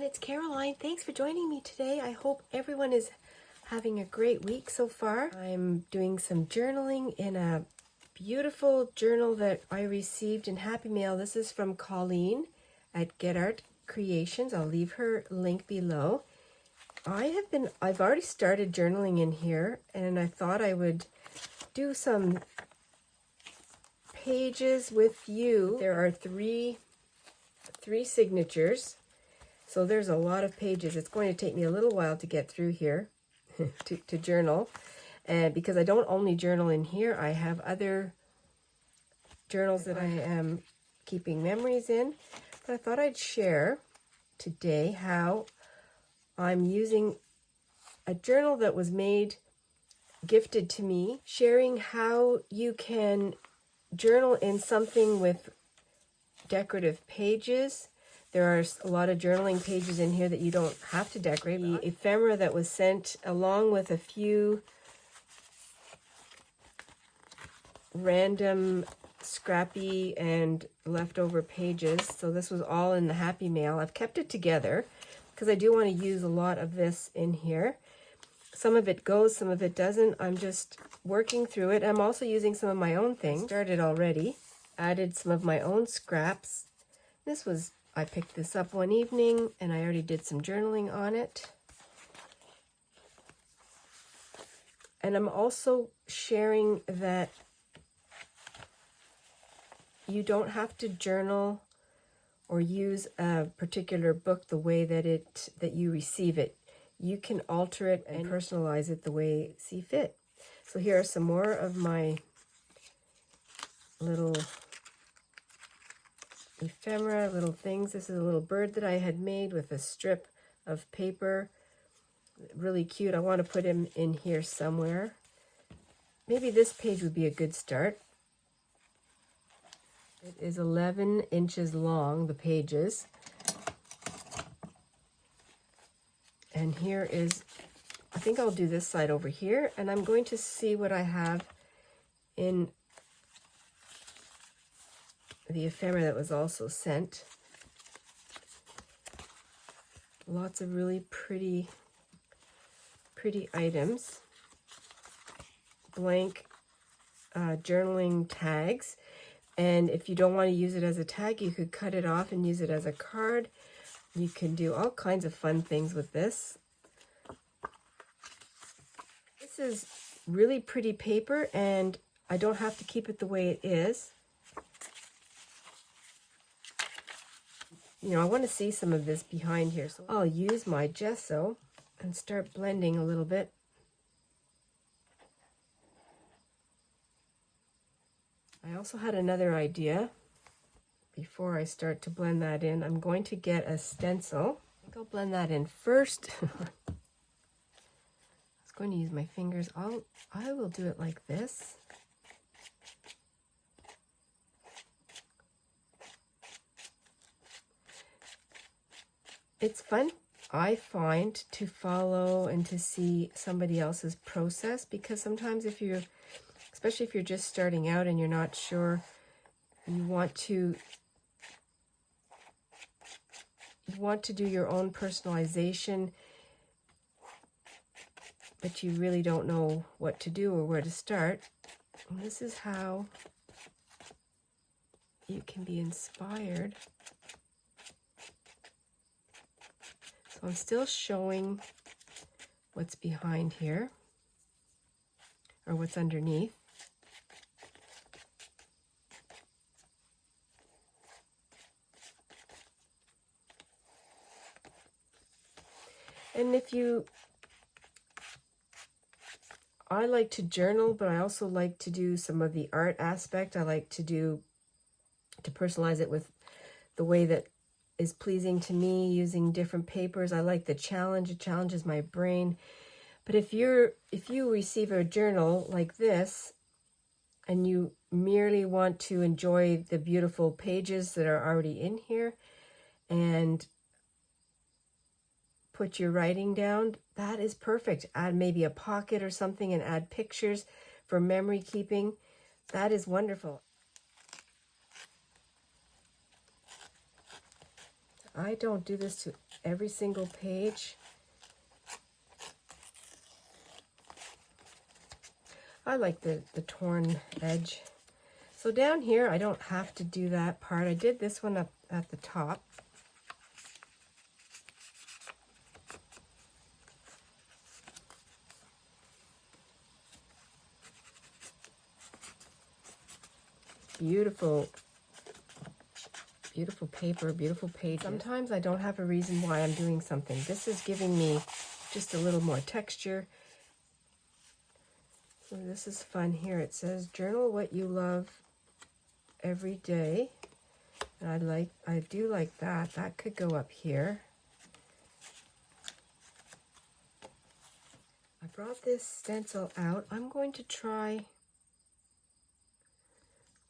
it's Caroline. Thanks for joining me today. I hope everyone is having a great week so far. I'm doing some journaling in a beautiful journal that I received in Happy Mail. This is from Colleen at Get Art Creations. I'll leave her link below. I've already started journaling in here, and I thought I would do some pages with you. There are three signatures. So there's a lot of pages. It's going to take me a little while to get through here to journal. And because I don't only journal in here, I have other journals that I am keeping memories in. But I thought I'd share today how I'm using a journal that was gifted to me, sharing how you can journal in something with decorative pages. There are a lot of journaling pages in here that you don't have to decorate. The ephemera that was sent along with a few random scrappy and leftover pages. So this was all in the Happy Mail. I've kept it together because I do want to use a lot of this in here. Some of it goes, some of it doesn't. I'm just working through it. I'm also using some of my own things. Started already. Added some of my own scraps. I picked this up one evening and I already did some journaling on it. And I'm also sharing that you don't have to journal or use a particular book the way that you receive it. You can alter it and personalize it the way you see fit. So here are some more of my little ephemera, little things. This is a little bird that I had made with a strip of paper. Really cute. I want to put him in here somewhere. Maybe this page would be a good start. It is 11 inches long, the pages. And here is, I think I'll do this side over here, and I'm going to see what I have in the ephemera that was also sent. Lots of really pretty items. Blank journaling tags. And if you don't want to use it as a tag, you could cut it off and use it as a card. You can do all kinds of fun things with this. This is really pretty paper, and I don't have to keep it the way it is. You know, I want to see some of this behind here, so I'll use my gesso and start blending a little bit. I also had another idea. Before I start to blend that in, I'm going to get a stencil. I think I'll blend that in first. I was going to use my fingers. I will do it like this. It's fun, I find, to follow and to see somebody else's process, because sometimes especially if you're just starting out and you're not sure, you want to do your own personalization, but you really don't know what to do or where to start. And this is how you can be inspired. So I'm still showing what's behind here, or what's underneath. And I like to journal, but I also like to do some of the art aspect. I like to personalize it with the way that is pleasing to me, using different papers. I like the challenge. It challenges my brain. But if you receive a journal like this and you merely want to enjoy the beautiful pages that are already in here and put your writing down, that is perfect. Add maybe a pocket or something and add pictures for memory keeping. That is wonderful. I don't do this to every single page. I like the torn edge. So down here, I don't have to do that part. I did this one up at the top. Beautiful, beautiful paper, beautiful page. Sometimes I don't have a reason why I'm doing something. This is giving me just a little more texture. So this is fun here. It says, journal what you love every day. And I do like that. That could go up here. I brought this stencil out. I'm going to try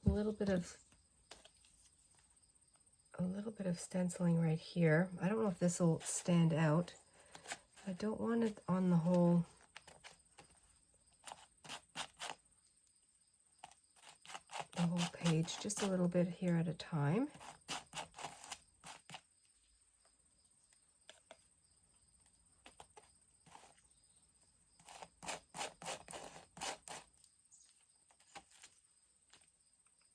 a little bit of stenciling right here. I don't know if this will stand out. I don't want it on the whole page, just a little bit here at a time.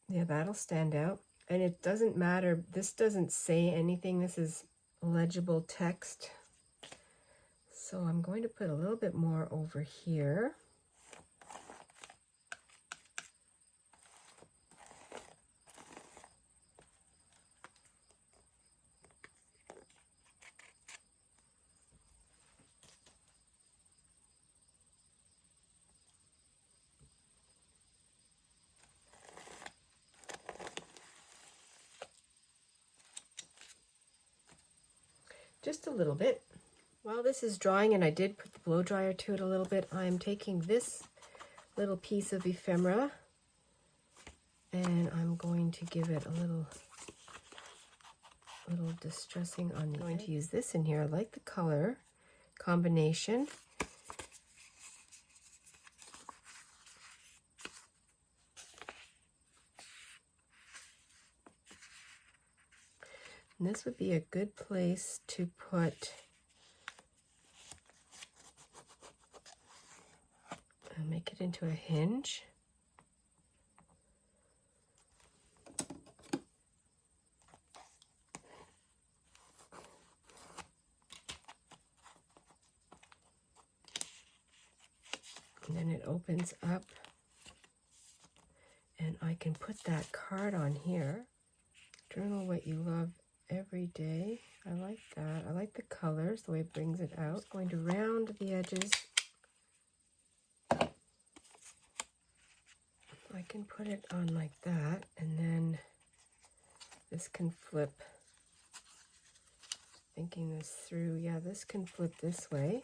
Yeah, that'll stand out. And it doesn't matter, this doesn't say anything, this is legible text. So I'm going to put a little bit more over here. Just a little bit. While this is drying, and I did put the blow dryer to it a little bit, I'm taking this little piece of ephemera and I'm going to give it a little distressing on the. I'm going to use this in here. I like the color combination. And this would be a good place to put make it into a hinge. And then it opens up and I can put that card on here. Journal what you love every day. I like that. I like the colors, the way it brings it out. I'm just going to round the edges. I can put it on like that, and then this can flip. Thinking this through, yeah, this can flip this way.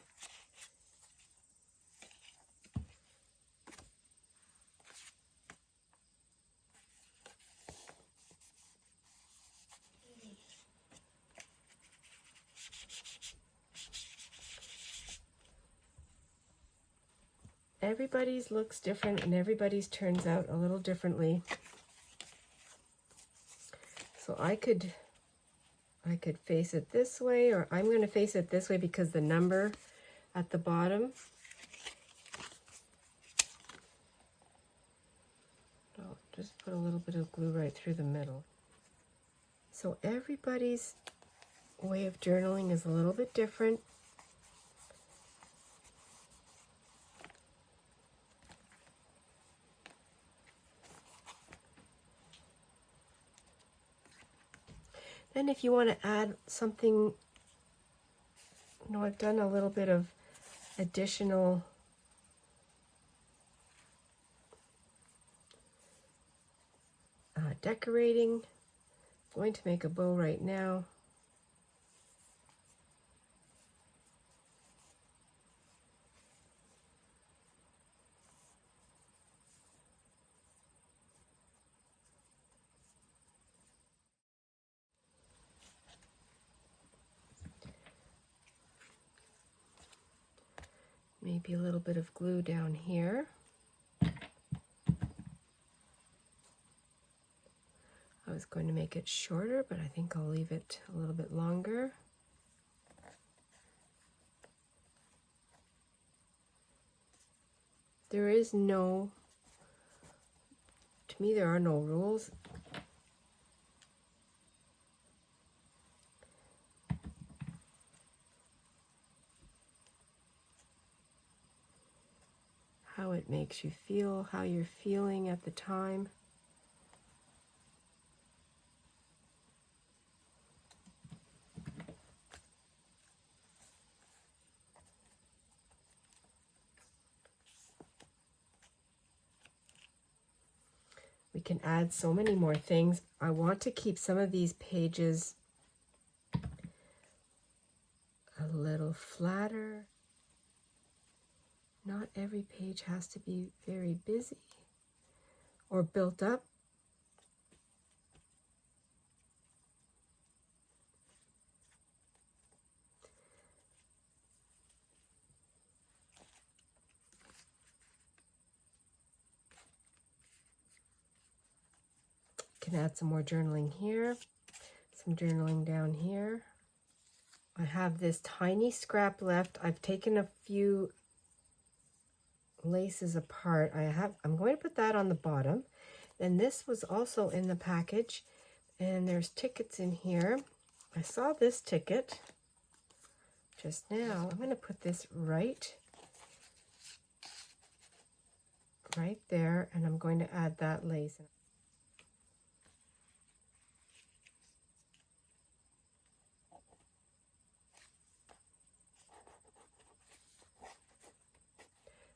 Everybody's looks different and everybody's turns out a little differently. So I could face it this way, or I'm going to face it this way because the number at the bottom. I'll just put a little bit of glue right through the middle. So everybody's way of journaling is a little bit different. Then if you want to add something, I've done a little bit of additional decorating. I'm going to make a bow right now. Maybe a little bit of glue down here. I was going to make it shorter, but I think I'll leave it a little bit longer. There is no, to me, there are no rules. How it makes you feel, how you're feeling at the time. We can add so many more things. I want to keep some of these pages a little flatter. Not every page has to be very busy or built up. Can add some more journaling here, some journaling down here. I have this tiny scrap left. I've taken a few laces apart. I'm going to put that on the bottom. And this was also in the package, and there's tickets in here. I saw this ticket just now. I'm going to put this right there, and I'm going to add that lace.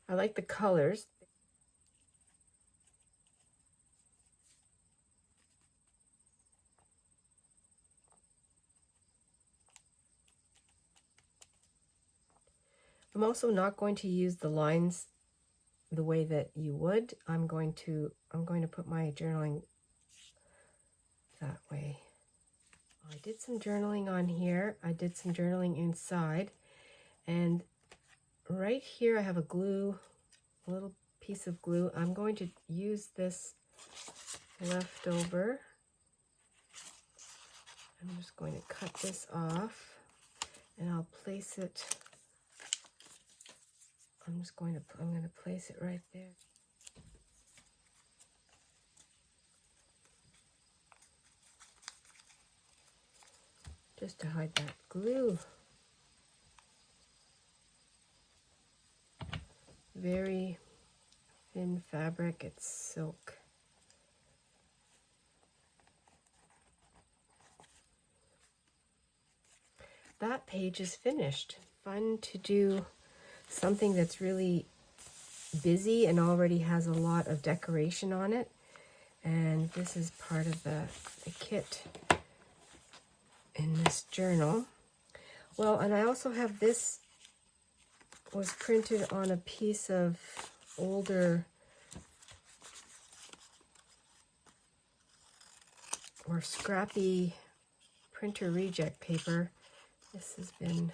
I like the colors. I'm also not going to use the lines the way that you would. I'm going to put my journaling that way. I did some journaling on here. I did some journaling inside, and right here I have a little piece of glue. I'm going to use this leftover. I'm just going to cut this off, and I'll place it. I'm going to place it right there. Just to hide that glue. Very thin fabric, it's silk. That page is finished. Fun to do something that's really busy and already has a lot of decoration on it. And this is part of the kit in this journal. Well, and I also have this was printed on a piece of older or scrappy printer reject paper. This has been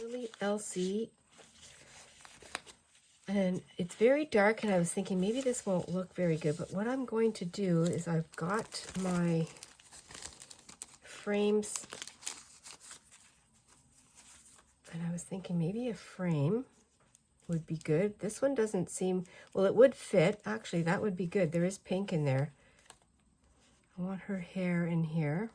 really LC, and it's very dark, and I was thinking maybe this won't look very good, but what I'm going to do is I've got my frames, and I was thinking maybe a frame would be good. This one doesn't seem, well, it would fit. Actually, that would be good. There is pink in there. I want her hair in here.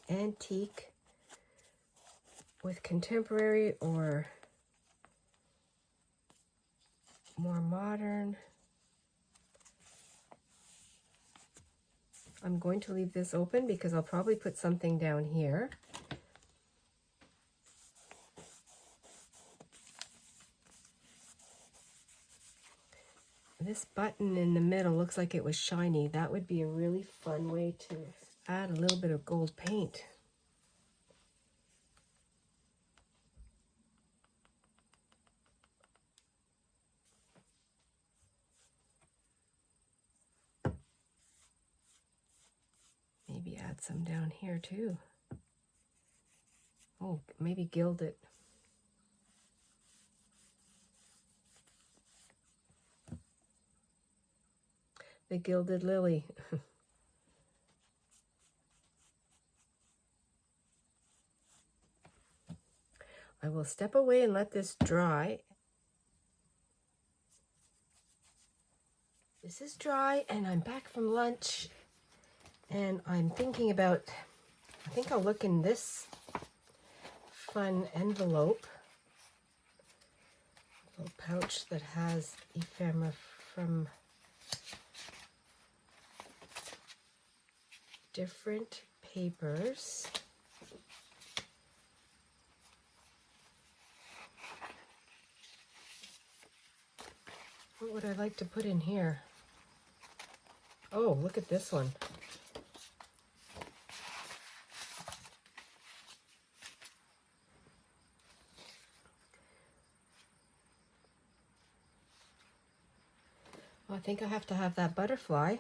antique with contemporary or more modern. I'm going to leave this open because I'll probably put something down here. This button in the middle looks like it was shiny. That would be a really fun way to add a little bit of gold paint. Maybe add some down here too. Oh, maybe gild it. The gilded lily. I will step away and let this dry. This is dry and I'm back from lunch and I'm thinking about, I think I'll look in this fun envelope, little pouch that has ephemera from different papers. What would I like to put in here? Oh, look at this one. Well, I think I have to have that butterfly.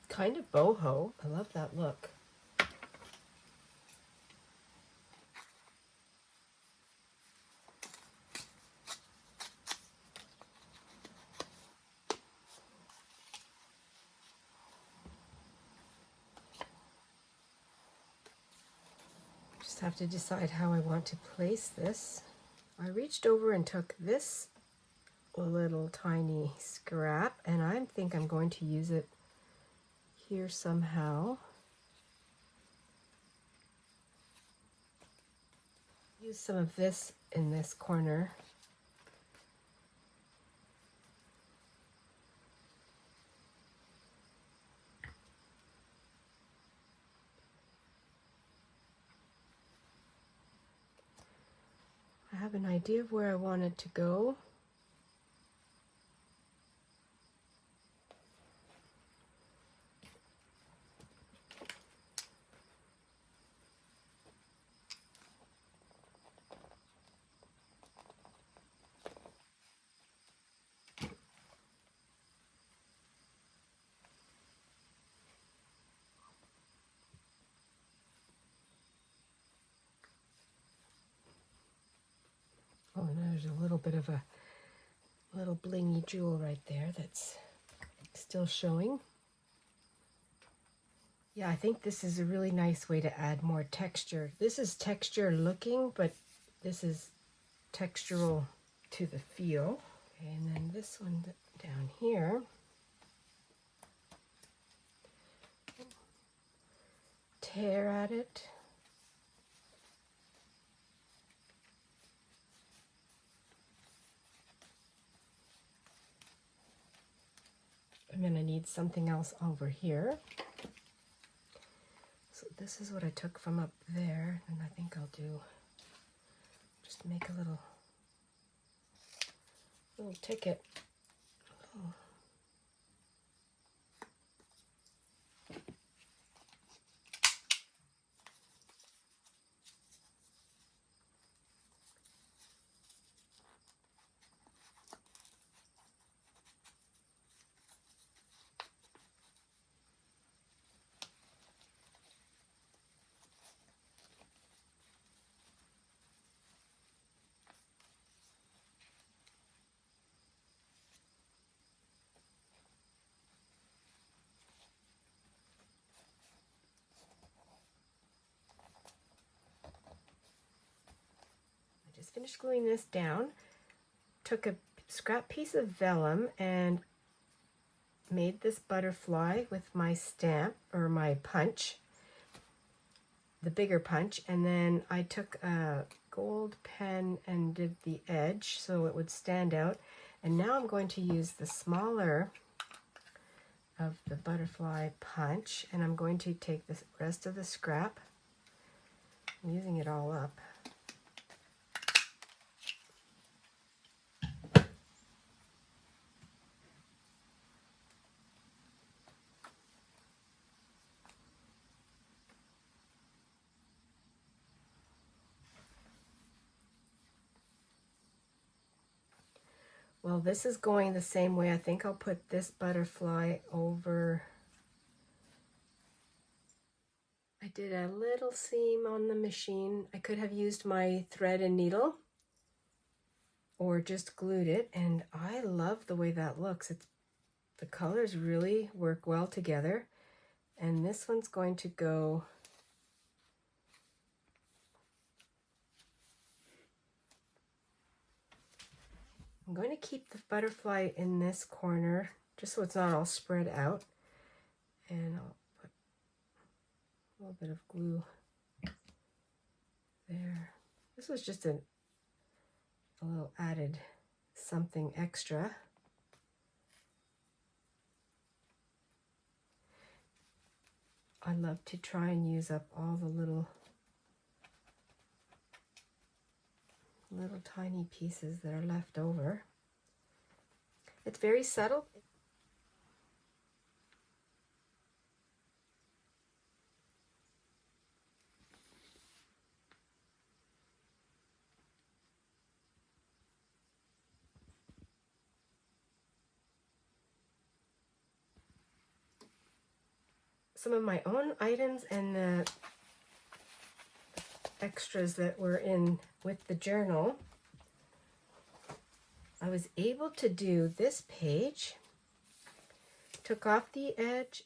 Kind of boho. I love that look. Just have to decide how I want to place this. I reached over and took this little tiny scrap and I think I'm going to use it here somehow. Use some of this in this corner. I have an idea of where I want it to go. Oh, and there's a little bit of a little blingy jewel right there that's still showing. Yeah, I think this is a really nice way to add more texture. This is texture looking, but this is textural to the feel. Okay, and then this one down here. Tear at it. I'm going to need something else over here. So this is what I took from up there, and I think I'll do, just make a little ticket. Oh. just finished gluing this down. Took a scrap piece of vellum and made this butterfly with my stamp, or my punch, the bigger punch, and then I took a gold pen and did the edge so it would stand out. And now I'm going to use the smaller of the butterfly punch, and I'm going to take the rest of the scrap, I'm using it all up. Well, this is going the same way. I think I'll put this butterfly over. I did a little seam on the machine. I could have used my thread and needle or just glued it, and I love the way that looks. The colors really work well together, and this one's going to go I'm going to keep the butterfly in this corner just so it's not all spread out, and I'll put a little bit of glue there. This was just a little added something extra. I love to try and use up all the little tiny pieces that are left over. It's very subtle. Some of my own items and the extras that were in with the journal, I was able to do this page. Took off the edge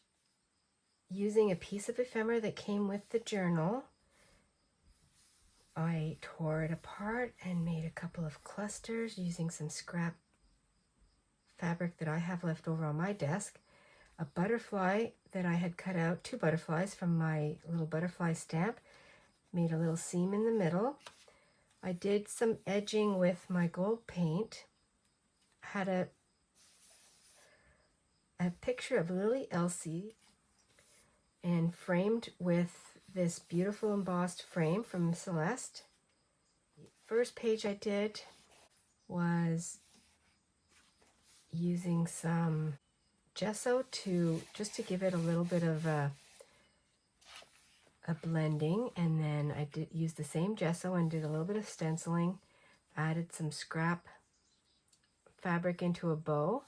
using a piece of ephemera that came with the journal. I tore it apart and made a couple of clusters using some scrap fabric that I have left over on my desk. A butterfly that I had cut out, 2 butterflies from my little butterfly stamp. Made a little seam in the middle. I did some edging with my gold paint. Had a picture of Lily Elsie and framed with this beautiful embossed frame from Celeste. The first page I did was using some gesso just to give it a little bit of a blending, and then I did use the same gesso and did a little bit of stenciling, added some scrap fabric into a bow,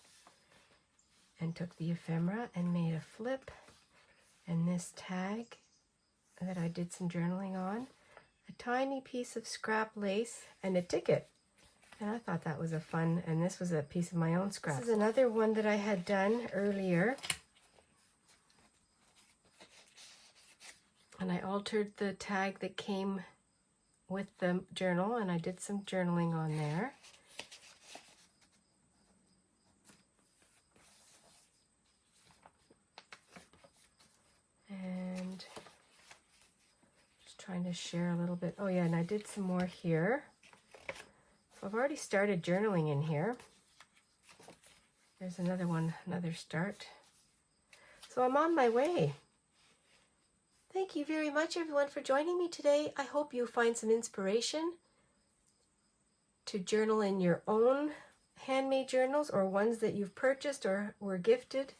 and took the ephemera and made a flip, and this tag that I did some journaling on, a tiny piece of scrap lace, and a ticket. And I thought that was a fun, and this was a piece of my own scrap. This is another one that I had done earlier. And I altered the tag that came with the journal, and I did some journaling on there. And just trying to share a little bit. Oh yeah, and I did some more here. So I've already started journaling in here. There's another one, another start. So I'm on my way. Thank you very much, everyone, for joining me today. I hope you find some inspiration to journal in your own handmade journals or ones that you've purchased or were gifted,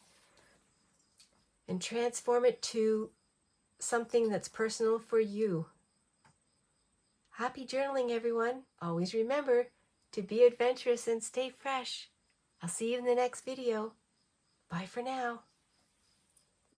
and transform it to something that's personal for you. Happy journaling, everyone. Always remember to be adventurous and stay fresh. I'll see you in the next video. Bye for now.